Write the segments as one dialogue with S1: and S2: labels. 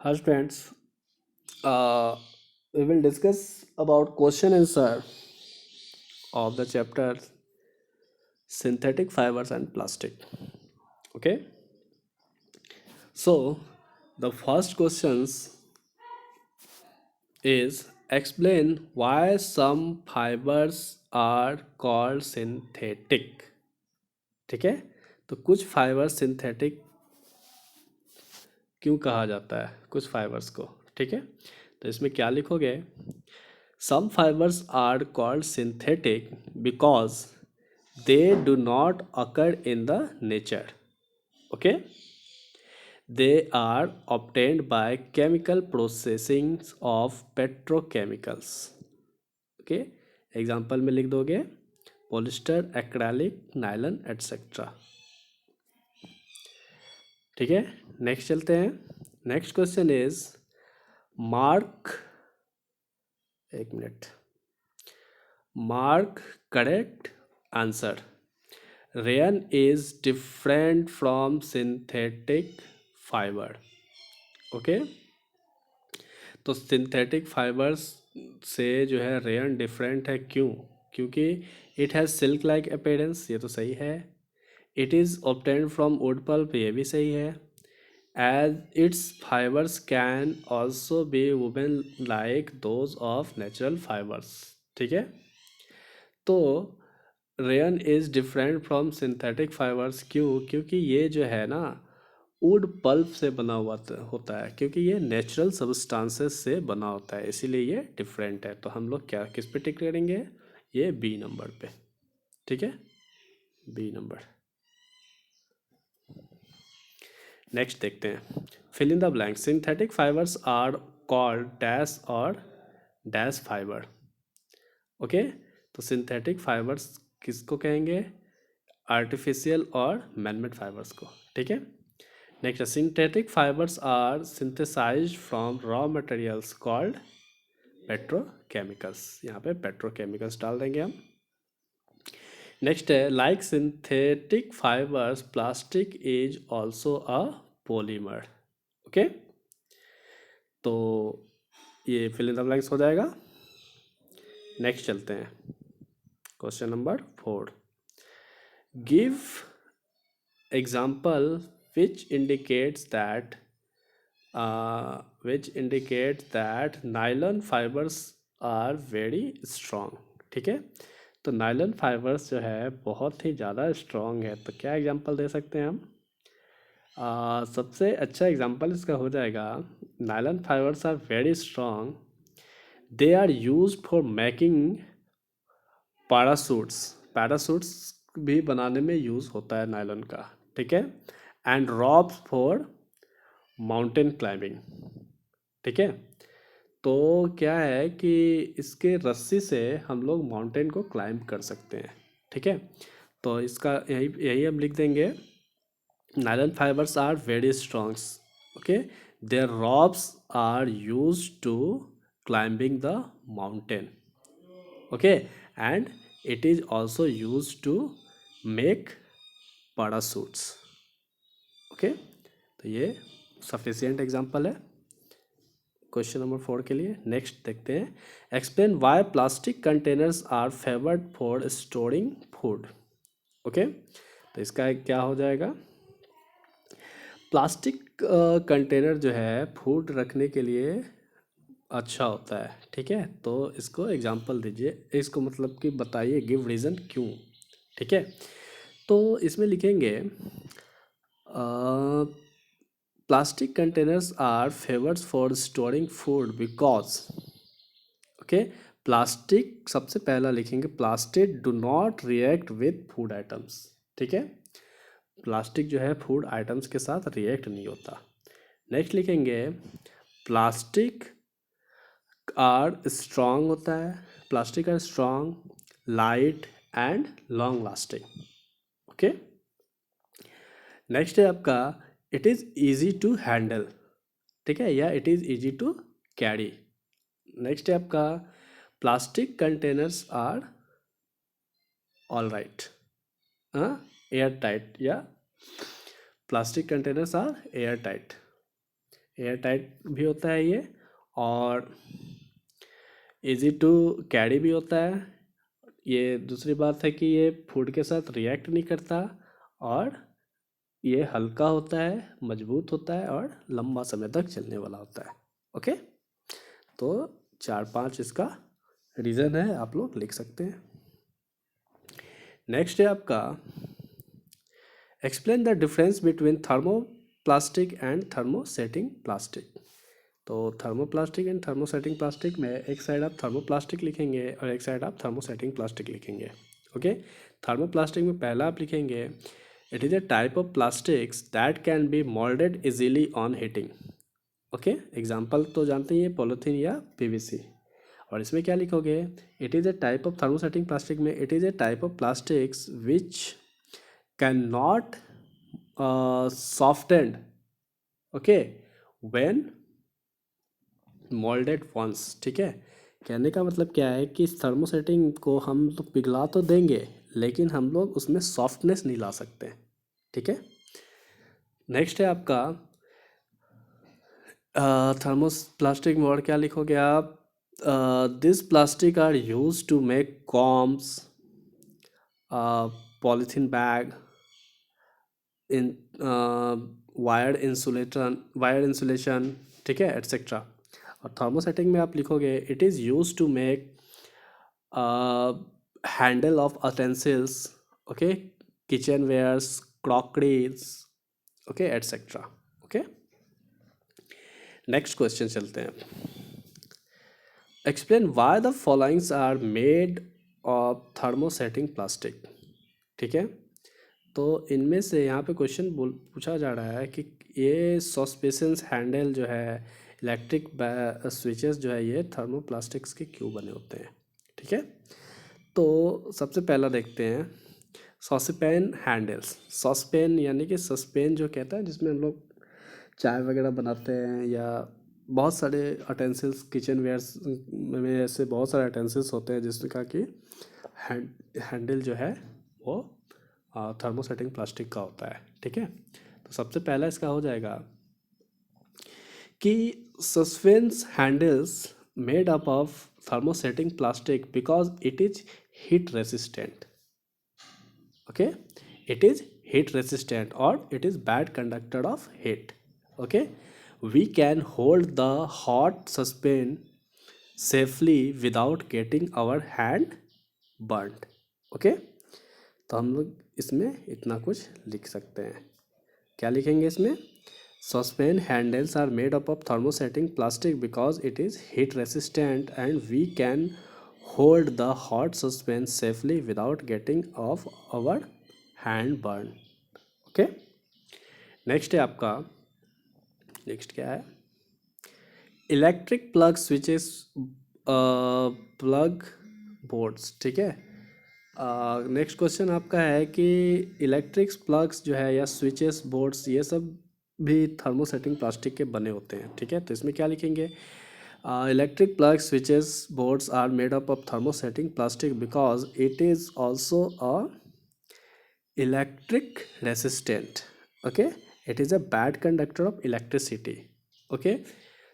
S1: Hi friends, uh, we will discuss about question answer of the chapter synthetic fibers and plastic. Okay, so the first questions is explain why some fibers are called synthetic. ठीक है, तो कुछ fibre synthetic क्यों कहा जाता है कुछ fibres को. ठीक है, तो इसमें क्या लिखोगे. Some fibers are called synthetic because they do not occur in the nature. Okay, they are obtained by chemical processing of petrochemicals. Okay, example में लिख दोगे पॉलिस्टर, एक्रेलिक, नायलन एटसेट्रा. ठीक है, नेक्स्ट चलते हैं. नेक्स्ट क्वेश्चन इज मार्क, एक मिनट, mark correct answer. Rayon is different from synthetic fiber. Okay, तो सिंथेटिक फाइबर्स से जो है रेयन डिफरेंट है. क्यों? क्योंकि it has silk like appearance, ये तो सही है. It is obtained from wood pulp, ये भी सही है. As its fibres can also be woven like those of natural fibres. ठीक है, तो rayon is different from synthetic fibres. क्यों? क्योंकि ये जो है ना वुड पल्प से बना हुआ होता है, क्योंकि ये नेचुरल सब्सटेंसेस से बना होता है, इसीलिए ये डिफरेंट है. तो हम लोग क्या किस पे टिक करेंगे? ये बी नंबर पे. ठीक है, बी नंबर. नेक्स्ट देखते हैं. Fill in the blank. Synthetic fibres are called dash और डैश फाइबर. ओके, तो सिंथेटिक फाइबर्स किसको कहेंगे? आर्टिफिशियल और मैनमेड फाइबर्स को. ठीक है, next, synthetic fibres are synthesised from raw materials called petrochemicals. यहाँ पे पेट्रोकेमिकल्स डाल देंगे हम. नेक्स्ट है like synthetic fibres plastic is also a polymer. Okay, तो ये फिल इन द ब्लैंक्स हो जाएगा. नेक्स्ट चलते हैं. Question number 4. Give example which indicates that nylon fibers are very strong. ठीक है, तो नायलन फाइबर्स जो है बहुत ही ज़्यादा स्ट्रॉन्ग है. तो क्या एग्जांपल दे सकते हैं हम? सबसे अच्छा एग्जांपल इसका हो जाएगा nylon fibres are very strong. They are use for making parachutes. Parachutes भी बनाने में यूज़ होता है नायलॉन का. ठीक है, and ropes for mountain climbing. ठीक है, तो क्या है कि इसके रस्सी से हम लोग माउंटेन को क्लाइंब कर सकते हैं. ठीक है, तो इसका यही यही हम लिख देंगे. Nylon fibres are very strong. Okay, their ropes are use to climbing the mountain. Okay, and it is also used to make parachutes. Okay, तो ये सफिशियंट एग्जांपल है क्वेश्चन नंबर 4 के लिए. नेक्स्ट देखते हैं. Explain why plastic containers are favoured for storing food. Okay, तो इसका क्या हो जाएगा? प्लास्टिक कंटेनर जो है फूड रखने के लिए अच्छा होता है. ठीक है, तो इसको एग्जांपल दीजिए, इसको मतलब कि बताइए, गिव रीज़न क्यों. ठीक है, तो इसमें लिखेंगे plastic containers are favours for storing food because. Okay, plastic सबसे पहला लिखेंगे plastic do not react with food items. ठीक है, प्लास्टिक जो है फूड आइटम्स के साथ रिएक्ट नहीं होता. नेक्स्ट लिखेंगे प्लास्टिक आर स्ट्रॉन्ग होता है. Plastic are strong, light and long lasting. Okay, next है आपका it is easy to handle. ठीक है, या it is easy to carry. Next है आपका plastic containers are all right, airtight, या plastic containers are airtight. Airtight भी होता है ये, और इजी टू कैरी भी होता है। ये दूसरी बात है कि ये फूड के साथ रिएक्ट नहीं करता, और ये हल्का होता है, मजबूत होता है, और लंबा समय तक चलने वाला होता है। ओके, तो 4-5 इसका रीज़न है, आप लोग लिख सकते हैं। नेक्स्ट है आपका explain the difference between thermoplastic and thermosetting plastic. तो थर्मोप्लास्टिक एंड थर्मोसेटिंग प्लास्टिक में एक साइड आप थर्मोप्लास्टिक लिखेंगे और एक साइड आप थर्मोसेटिंग प्लास्टिक लिखेंगे। ओके, थर्मोप्लास्टिक में पहला आप लिखेंगे it is a type of plastics that can be moulded easily on heating. Okay, example तो जानते ही हैं, पॉलीथीन या पीवीसी। और इसमें क्या लिखोगे, it is a type of thermosetting plastic में it is a type of plastics which can not softened, okay, when moulded once. ठीक है, कहने का मतलब क्या है कि इस थर्मोसेटिंग को हम लोग पिघला तो देंगे, लेकिन हम लोग उसमें सॉफ्टनेस नहीं ला सकते। ठीक है, नेक्स्ट है आपका थर्मोस प्लास्टिक में और क्या लिखोगे आप, this plastic are use to make combs, polythene bag, in wire insulation, ठीक है, एट्सेट्रा। और थर्मोसेटिंग में आप लिखोगे it is use to make handle of utensils, okay, kitchen wares, crockeries, okay, etcetera. Okay, next question चलते हैं। Explain why the followings are made of thermosetting plastic. ठीक है, तो इनमें से यहाँ पे क्वेश्चन पूछा जा रहा है कि ये सस्पेंशंस हैंडल जो है, इलेक्ट्रिक स्विचेस जो है, ये थर्मोप्लास्टिक्स के क्यों बने होते हैं। ठीक है, तो सबसे पहला देखते हैं सॉसपेन हैंडल्स। सॉसपेन यानी कि सस्पेन जो कहता है, जिसमें हम लोग चाय वगैरह बनाते हैं, या बहुत सारे अटेंसिल्स किचन वेयर्स में ऐसे बहुत सारे अटेंसिल्स होते हैं जिसका कि हैंडल जो है वो थर्मोसेटिंग प्लास्टिक का होता है। ठीक है, तो सबसे पहला इसका हो जाएगा कि suspense handles made up of thermosetting plastic because it is heat resistant. Okay, it is heat resistant or it is bad conductor of heat. Okay, we can hold the hot suspension safely without getting our hand burnt. Okay, तो हम लोग इसमें इतना कुछ लिख सकते हैं। क्या लिखेंगे इसमें, saucepan handles are made up of thermosetting plastic because it is heat resistant and we can hold the hot saucepan safely without getting of our hand burn. Okay, next है आपका, नेक्स्ट क्या है, electric plug switches, plug boards. ठीक है, next question आपका है कि electric plugs जो है या स्विचेस बोर्ड्स, ये सब भी थर्मोसेटिंग प्लास्टिक के बने होते हैं। ठीक है, तो इसमें क्या लिखेंगे, electric plug switches boards are made up of thermosetting plastic because it is also a electric resistant. Okay, it is a bad conductor of electricity. Okay,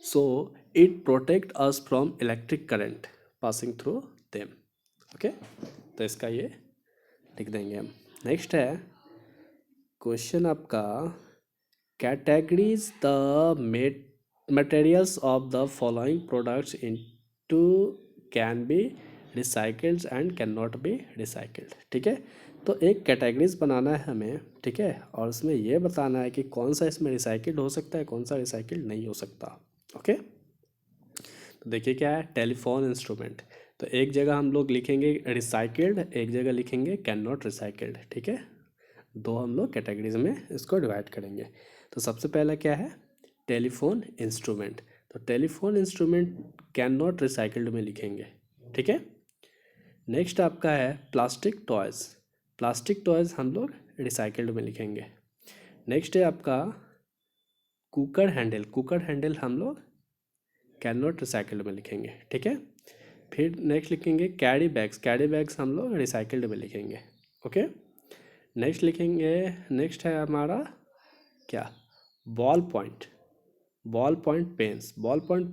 S1: so it protect us from electric current passing through them. Okay, तो इसका ये लिख देंगे हम। Next है question आपका, categories the materials of the following products into can be recycled and cannot be recycled। ठीक है, तो एक कैटेगरीज बनाना है हमें। ठीक है, और उसमें यह बताना है कि कौन सा इसमें रिसाइकिल्ड हो सकता है, कौन सा रिसाइकिल्ड नहीं हो सकता। ओके, तो देखिए क्या है, टेलीफोन इंस्ट्रूमेंट। तो एक जगह हम लोग लिखेंगे रिसाइकिल्ड, एक जगह लिखेंगे कैन नॉट रिसाइकिल्ड। ठीक है, दो हम लोग कैटेगरीज में इसको डिवाइड करेंगे। तो सबसे पहला क्या है, टेलीफोन इंस्ट्रूमेंट। तो telephone instrument can not recycled में लिखेंगे। ठीक है, नेक्स्ट आपका है प्लास्टिक टॉयज़। प्लास्टिक टॉयज़ हम लोग रिसाइकिल्ड में लिखेंगे। नेक्स्ट है आपका कुकर हैंडल। कुकर हैंडल हम लोग कैन नॉट रिसाइकिल्ड में लिखेंगे। ठीक है, फिर नेक्स्ट लिखेंगे कैरी बैग्स। कैरी बैग्स हम लोग रिसाइकिल्ड में लिखेंगे। ओके, नेक्स्ट लिखेंगे, नेक्स्ट है हमारा क्या, ball point. Ball point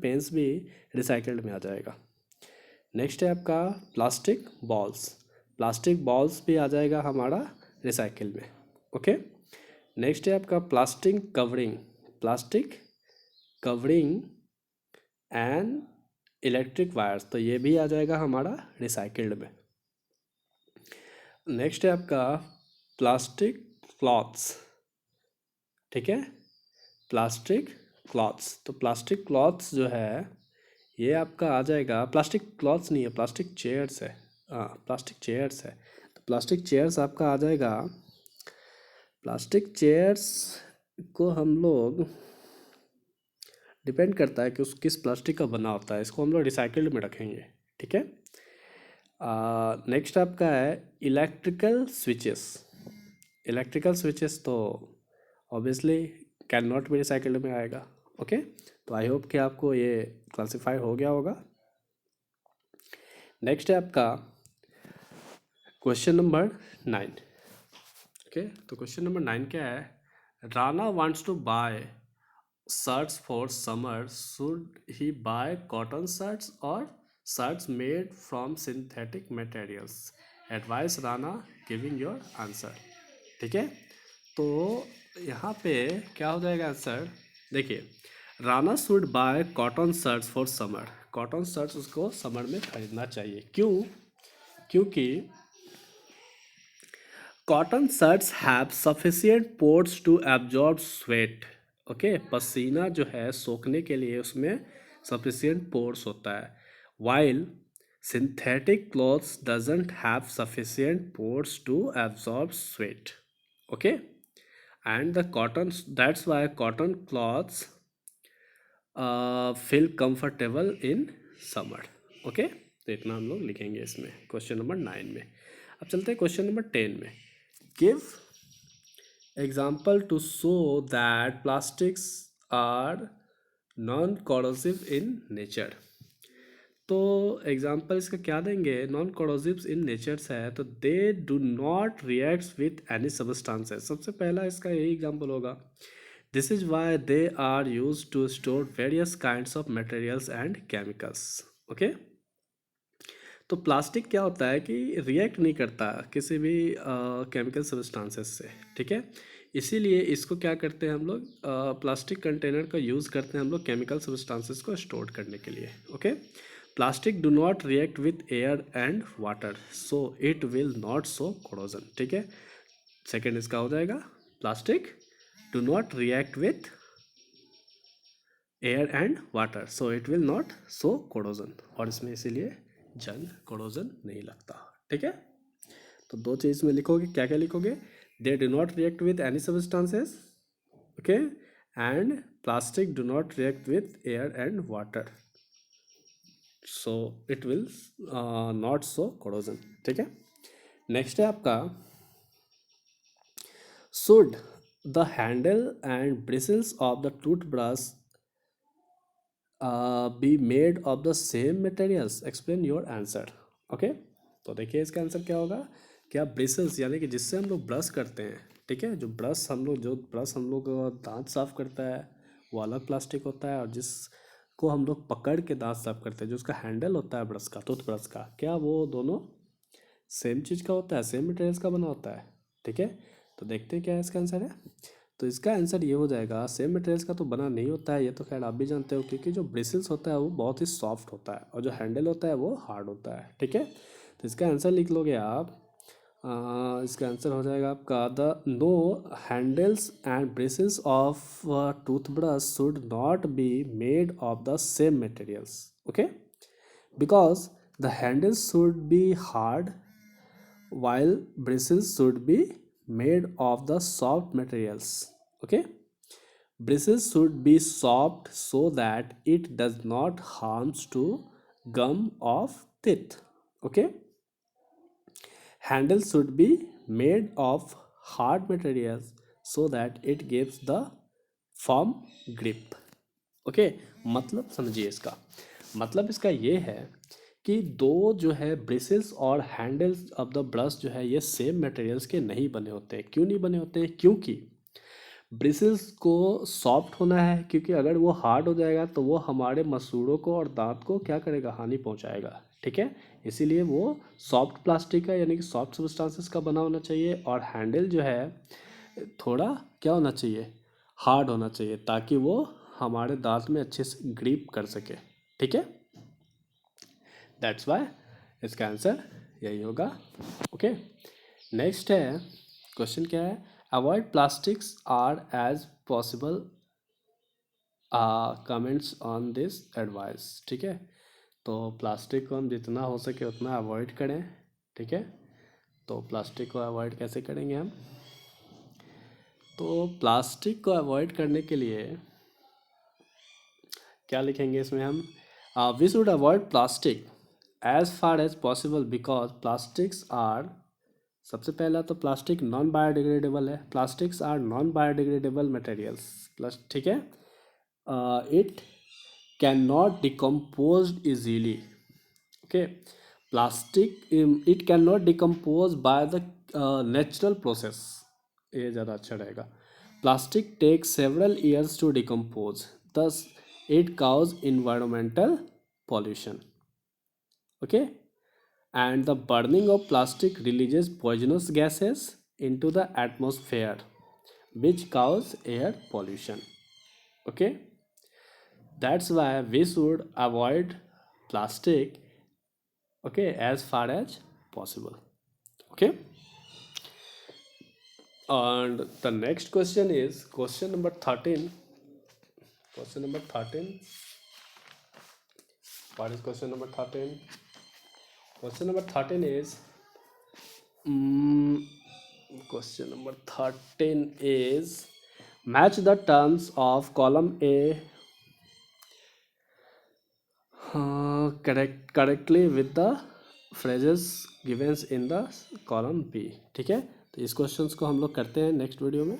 S1: pens भी रिसाइकल्ड में आ जाएगा। नेक्स्ट है आपका प्लास्टिक बॉल्स भी आ जाएगा हमारा रिसाइकिल में। ओके। नेक्स्ट है आपका plastic covering and electric wires, तो ये भी आ जाएगा हमारा रिसाइकिल्ड में। नेक्स्ट है आपका प्लास्टिक क्लॉथ्स, ठीक है, प्लास्टिक क्लॉथ्स। तो प्लास्टिक क्लॉथ्स जो है ये आपका आ जाएगा, प्लास्टिक क्लॉथ्स नहीं है, प्लास्टिक चेयर्स है। हाँ, प्लास्टिक चेयर्स है। तो प्लास्टिक चेयर्स आपका आ जाएगा। प्लास्टिक चेयर्स को हम लोग डिपेंड करता है कि उस किस प्लास्टिक का बना होता है, इसको हम लोग रिसाइकिल्ड में रखेंगे, ठीक है। नेक्स्ट आपका है इलेक्ट्रिकल स्विचेस तो obviously can not be recycled में आएगा। ओके। तो आई होप कि आपको ये क्लासिफाई हो गया होगा। नेक्स्ट है आपका क्वेश्चन नंबर 9। ओके। तो क्वेश्चन नंबर 9 क्या है, Rana wants to buy shirts for summer, should he buy cotton shirts or shirts made from synthetic materials? Advice Rana, giving your answer. ठीक है। तो यहाँ पे क्या हो जाएगा आंसर, देखिए, Rana should buy cotton shirts for summer. Cotton shirts उसको समर में खरीदना चाहिए। क्यों? क्योंकि cotton shirts have sufficient pores to absorb sweat. Okay, पसीना जो है सोखने के लिए उसमें सफिशिएंट पोर्स होता है, while synthetic clothes doesn't have sufficient pores to absorb sweat. Okay, and the cotton, that's why cotton clothes feel comfortable in summer. Okay, तो इतना हम लोग लिखेंगे इसमें क्वेश्चन नंबर 9 में। अब चलते हैं क्वेश्चन नंबर 10 में। Give example to show that plastics are non corrosive in nature. तो एग्जाम्पल इसका क्या देंगे, नॉन कोरोसिव इन नेचर्स है तो they do not react with any substances. सबसे पहला इसका यही एग्जाम्पल होगा। This is why they are use to store various kinds of materials and chemicals. Okay. तो प्लास्टिक क्या होता है कि रिएक्ट नहीं करता किसी भी केमिकल सब्सटेंसेस से, ठीक है। इसीलिए इसको क्या करते हैं हम लोग, प्लास्टिक कंटेनर का यूज़ करते हैं हम लोग केमिकल सब्सटेंसेस को स्टोर करने के लिए। Okay. Plastic do not react with air and water, so it will not show corrosion. ठीक है, सेकेंड इसका हो जाएगा, plastic do not react with air and water, so it will not show corrosion, और इसमें इसीलिए जंग कोरोजन नहीं लगता। ठीक है। तो दो चीज़ में लिखोगे, क्या क्या लिखोगे, दे do not react with any substances, okay, and plastic do not react with air and water, so it will not show corrosion. ठीक है। नेक्स्ट है आपका, should the handle and bristles of the toothbrush B made of the same materials, explain your answer. Okay. तो देखिए इसका answer क्या होगा, क्या ब्रिसल्स यानी कि जिससे हम लोग ब्रश करते हैं, ठीक है, जो ब्रश हम लोग दांत साफ करता है वो अलग प्लास्टिक होता है, और जिसको हम लोग पकड़ के दांत साफ करते हैं जो उसका हैंडल होता है ब्रश का, टूथब्रश का, क्या वो दोनों सेम चीज़ का होता है, सेम मटेरियल्स का बना होता है। ठीक है। तो देखते हैं क्या इसका आंसर है। तो इसका आंसर ये हो जाएगा, सेम मटेरियल्स का तो बना नहीं होता है, ये तो खैर आप भी जानते हो, क्योंकि जो ब्रिसल्स होता है वो बहुत ही सॉफ्ट होता है और जो हैंडल होता है वो हार्ड होता है। ठीक है। तो इसका आंसर लिख लोगे आप, इसका आंसर हो जाएगा आपका, the no handles and bristles of toothbrush should not be made of the same materials. Okay, because the handles should be hard while bristles should be made of the soft materials. Okay, bristles should be soft so that it does not harms to gum of teeth. Okay, handles should be made of hard materials so that it gives the firm grip. Okay, मतलब समझिए इसका मतलब, इसका ये है कि दो जो है ब्रिसल्स और हैंडल्स ऑफ द ब्रश जो है ये सेम मटेरियल्स के नहीं बने होते हैं। क्यों नहीं बने होते हैं? क्योंकि ब्रिसल्स को सॉफ्ट होना है, क्योंकि अगर वो हार्ड हो जाएगा तो वो हमारे मसूड़ों को और दांत को क्या करेगा, हानि पहुंचाएगा। ठीक है, इसीलिए वो सॉफ्ट प्लास्टिक का यानी कि सॉफ्ट सब्सटेंसेस का बना होना चाहिए। और हैंडल जो है थोड़ा क्या होना चाहिए, हार्ड होना चाहिए, ताकि वो हमारे दांत में अच्छे से ग्रिप कर सके। ठीक है, दैट्स वाई इसका आंसर यही होगा। ओके, नेक्स्ट है क्वेश्चन क्या है, avoid plastics are as possible, comments on this advice. ठीक है, तो प्लास्टिक को हम जितना हो सके उतना अवॉइड करें। ठीक है, तो प्लास्टिक को अवॉइड कैसे करेंगे हम, तो प्लास्टिक को अवॉइड करने के लिए क्या लिखेंगे इसमें हम, we should avoid plastic as far as possible because plastics are, सबसे पहला तो प्लास्टिक नॉन बायोडिग्रेडेबल है, plastics are non biodegradable materials plus. ठीक है, it can not decompose easily. Okay, plastic it can not decompose by the natural process, ये ज़्यादा अच्छा रहेगा। Plastic take several years to decompose, thus it cause environmental pollution. Okay, and the burning of plastic releases poisonous gases into the atmosphere which cause air pollution. Okay, that's why we should avoid plastic, okay, as far as possible. Okay, and the next question is question number 13. Question number 13. What is question number 13? Question number 13 is, question number 13 is, match the terms of column A correctly with the phrases given in the column B. ठीक है, तो इस questions को हम लोग करते हैं next video में।